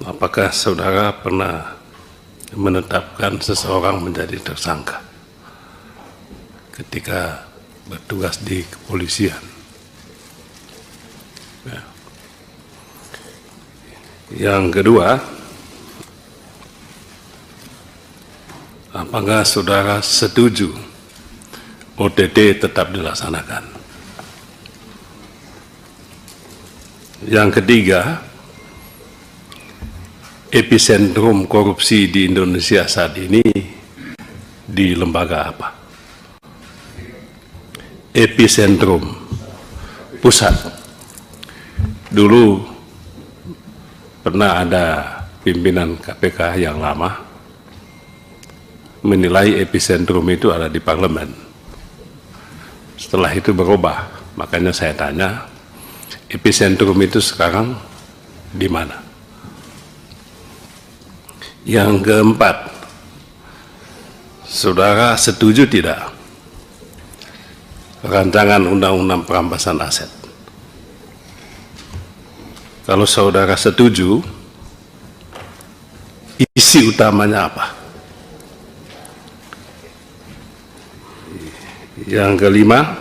apakah saudara pernah menetapkan seseorang menjadi tersangka ketika bertugas di kepolisian? Ya. Yang kedua, apakah saudara setuju OTT tetap dilaksanakan? Yang ketiga, epicentrum korupsi di Indonesia saat ini di lembaga apa? Epicentrum, pusat. Dulu pernah ada pimpinan KPK yang lama menilai epicentrum itu ada di parlemen. Setelah itu berubah, makanya saya tanya, epicentrum itu sekarang di mana? Yang keempat, saudara setuju tidak rancangan undang-undang perampasan aset? Kalau saudara setuju, isi utamanya apa? Yang kelima,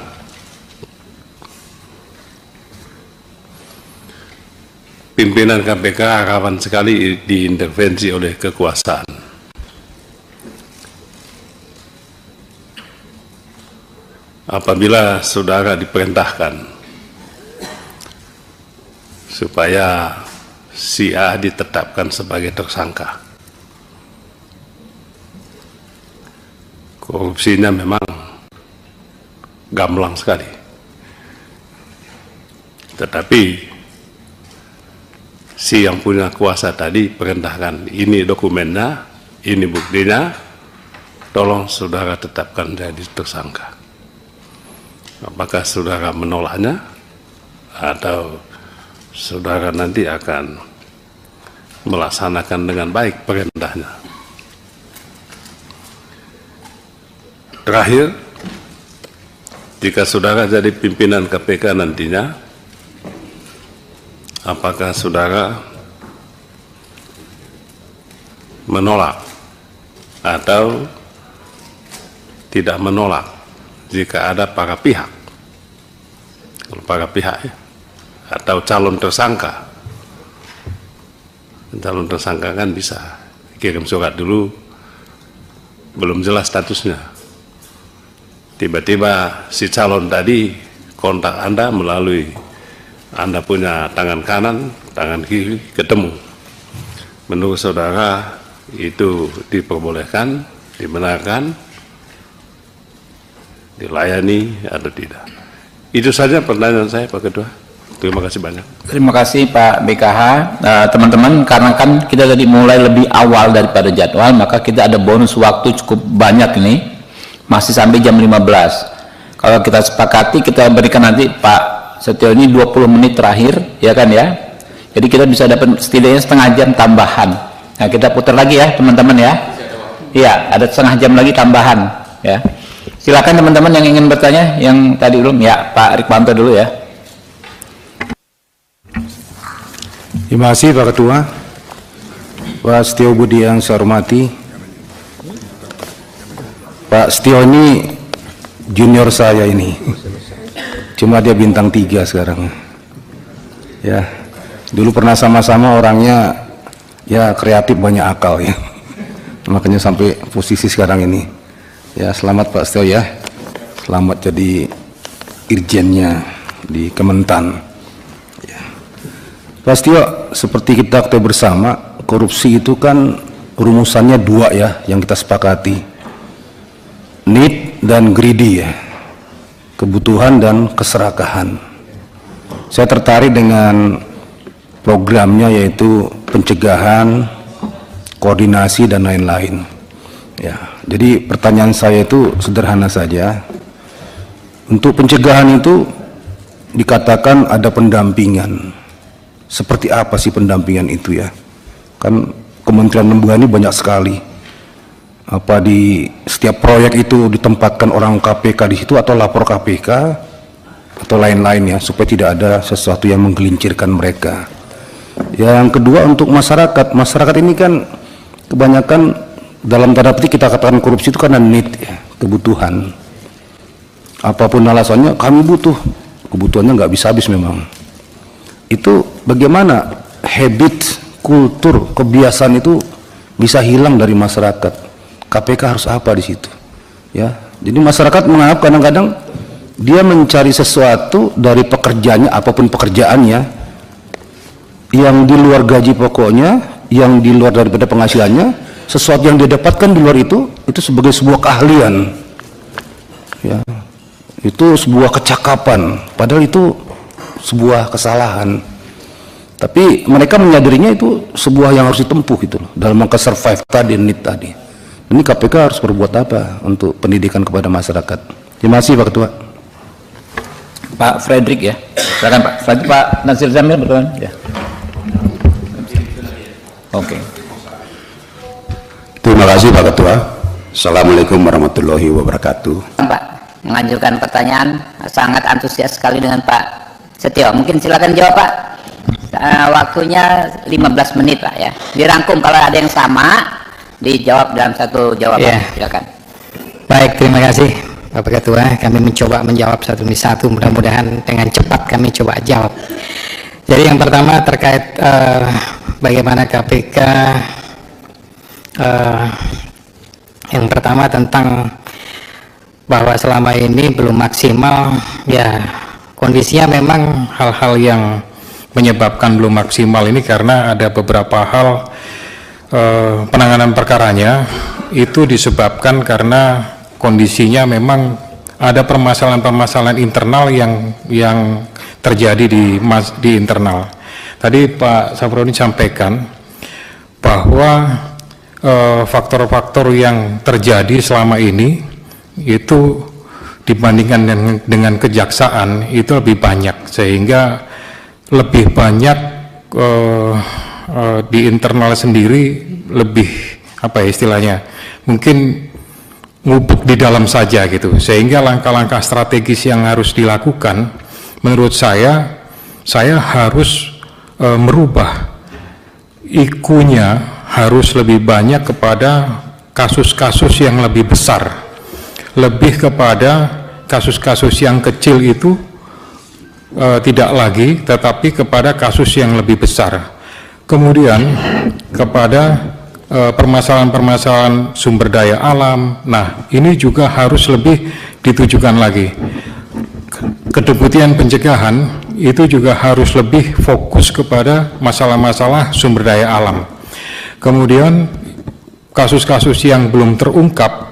pimpinan KPK rawan sekali diintervensi oleh kekuasaan. Apabila saudara diperintahkan supaya si A ditetapkan sebagai tersangka, korupsinya memang gamblang sekali, tetapi si yang punya kuasa tadi perintahkan, ini dokumennya, ini buktinya, tolong saudara tetapkan jadi tersangka. Apakah saudara menolaknya atau saudara nanti akan melaksanakan dengan baik perintahnya? Terakhir, jika saudara jadi pimpinan KPK nantinya, apakah saudara menolak atau tidak menolak jika ada para pihak, kalau para pihak ya, atau calon tersangka? Calon tersangka kan bisa kirim surat dulu, belum jelas statusnya, tiba-tiba si calon tadi kontak Anda melalui Anda punya tangan kanan, tangan kiri, ketemu. Menurut saudara itu diperbolehkan, dibenarkan, dilayani atau tidak? Itu saja pertanyaan saya, Pak Ketua. Terima kasih banyak. Terima kasih Pak BKH. Teman-teman, karena kan kita tadi mulai lebih awal daripada jadwal, maka kita ada bonus waktu cukup banyak ini, masih sampai jam 15. Kalau kita sepakati, kita berikan nanti Pak Setio ini 20 menit terakhir, ya kan ya. Jadi kita bisa dapat setidaknya setengah jam tambahan. Nah, kita putar lagi ya teman-teman ya. Iya, ada setengah jam lagi tambahan ya. Silakan teman-teman yang ingin bertanya, yang tadi belum ya, Pak Rikwanto dulu ya. Terima kasih Pak Ketua. Pak Setio Budi yang saya hormati, Pak Setio ini junior saya ini, cuma dia bintang 3 sekarang ya. Dulu pernah sama-sama, orangnya ya kreatif, banyak akal ya, makanya sampai posisi sekarang ini ya. Selamat Pak Setio ya, selamat jadi irjennya di Kementan ya. Pak Setio, seperti kita ketahui bersama, korupsi itu kan rumusannya 2 ya yang kita sepakati, need dan greedy ya, kebutuhan dan keserakahan. Saya tertarik dengan programnya, yaitu pencegahan, koordinasi dan lain-lain ya. Jadi pertanyaan saya itu sederhana saja. Untuk pencegahan itu dikatakan ada pendampingan. Seperti apa sih pendampingan itu ya? Kan Kementerian Lembaga ini banyak sekali. Apa di setiap proyek itu ditempatkan orang KPK di situ, atau lapor KPK atau lain-lain ya, supaya tidak ada sesuatu yang menggelincirkan mereka. Yang kedua untuk masyarakat. Masyarakat ini kan kebanyakan dalam tanda petik kita katakan korupsi itu karena need, ya, kebutuhan. Apapun alasannya kami butuh, kebutuhannya nggak bisa habis memang. Itu bagaimana habit, kultur, kebiasaan itu bisa hilang dari masyarakat. KPK harus apa di situ? Ya, jadi masyarakat menganggap kadang-kadang dia mencari sesuatu dari pekerjaannya, apapun pekerjaannya, yang di luar gaji pokoknya, yang di luar daripada penghasilannya, sesuatu yang dia dapatkan di luar itu sebagai sebuah keahlian, ya, itu sebuah kecakapan, padahal itu sebuah kesalahan. Tapi mereka menyadarinya itu sebuah yang harus ditempuh gitu loh, dalam rangka survive tadi, need tadi. Ini KPK harus berbuat apa untuk pendidikan kepada masyarakat? Terima kasih Pak Ketua. Pak Frederick ya, silakan Pak. Pak Nasir Zamil berkenan ya. Oke. Terima kasih Pak Ketua. Assalamualaikum warahmatullahi wabarakatuh. Pak mengajukan pertanyaan, sangat antusias sekali dengan Pak Setio. Mungkin silakan jawab Pak. Waktunya 15 menit Pak ya. Dirangkum, kalau ada yang sama dijawab dalam satu jawaban. Ya. Silakan. Baik, terima kasih Bapak Ketua. Kami mencoba menjawab satu demi satu, mudah-mudahan dengan cepat kami coba jawab. Jadi yang pertama terkait bagaimana KPK, yang pertama tentang bahwa selama ini belum maksimal, ya kondisinya memang hal-hal yang menyebabkan belum maksimal ini karena ada beberapa hal penanganan perkaranya itu disebabkan karena kondisinya memang ada permasalahan-permasalahan internal yang terjadi di internal. Tadi Pak Safroni sampaikan bahwa faktor-faktor yang terjadi selama ini itu dibandingkan dengan kejaksaan itu lebih banyak, sehingga lebih banyak di internal sendiri lebih apa ya istilahnya, mungkin ngubuk di dalam saja gitu, sehingga langkah-langkah strategis yang harus dilakukan menurut saya harus merubah IQ-nya, harus lebih banyak kepada kasus-kasus yang lebih besar, lebih kepada kasus-kasus yang kecil itu tidak lagi, tetapi kepada kasus yang lebih besar. Kemudian kepada permasalahan-permasalahan sumber daya alam. Nah, ini juga harus lebih ditujukan lagi. Kedeputian pencegahan itu juga harus lebih fokus kepada masalah-masalah sumber daya alam. Kemudian kasus-kasus yang belum terungkap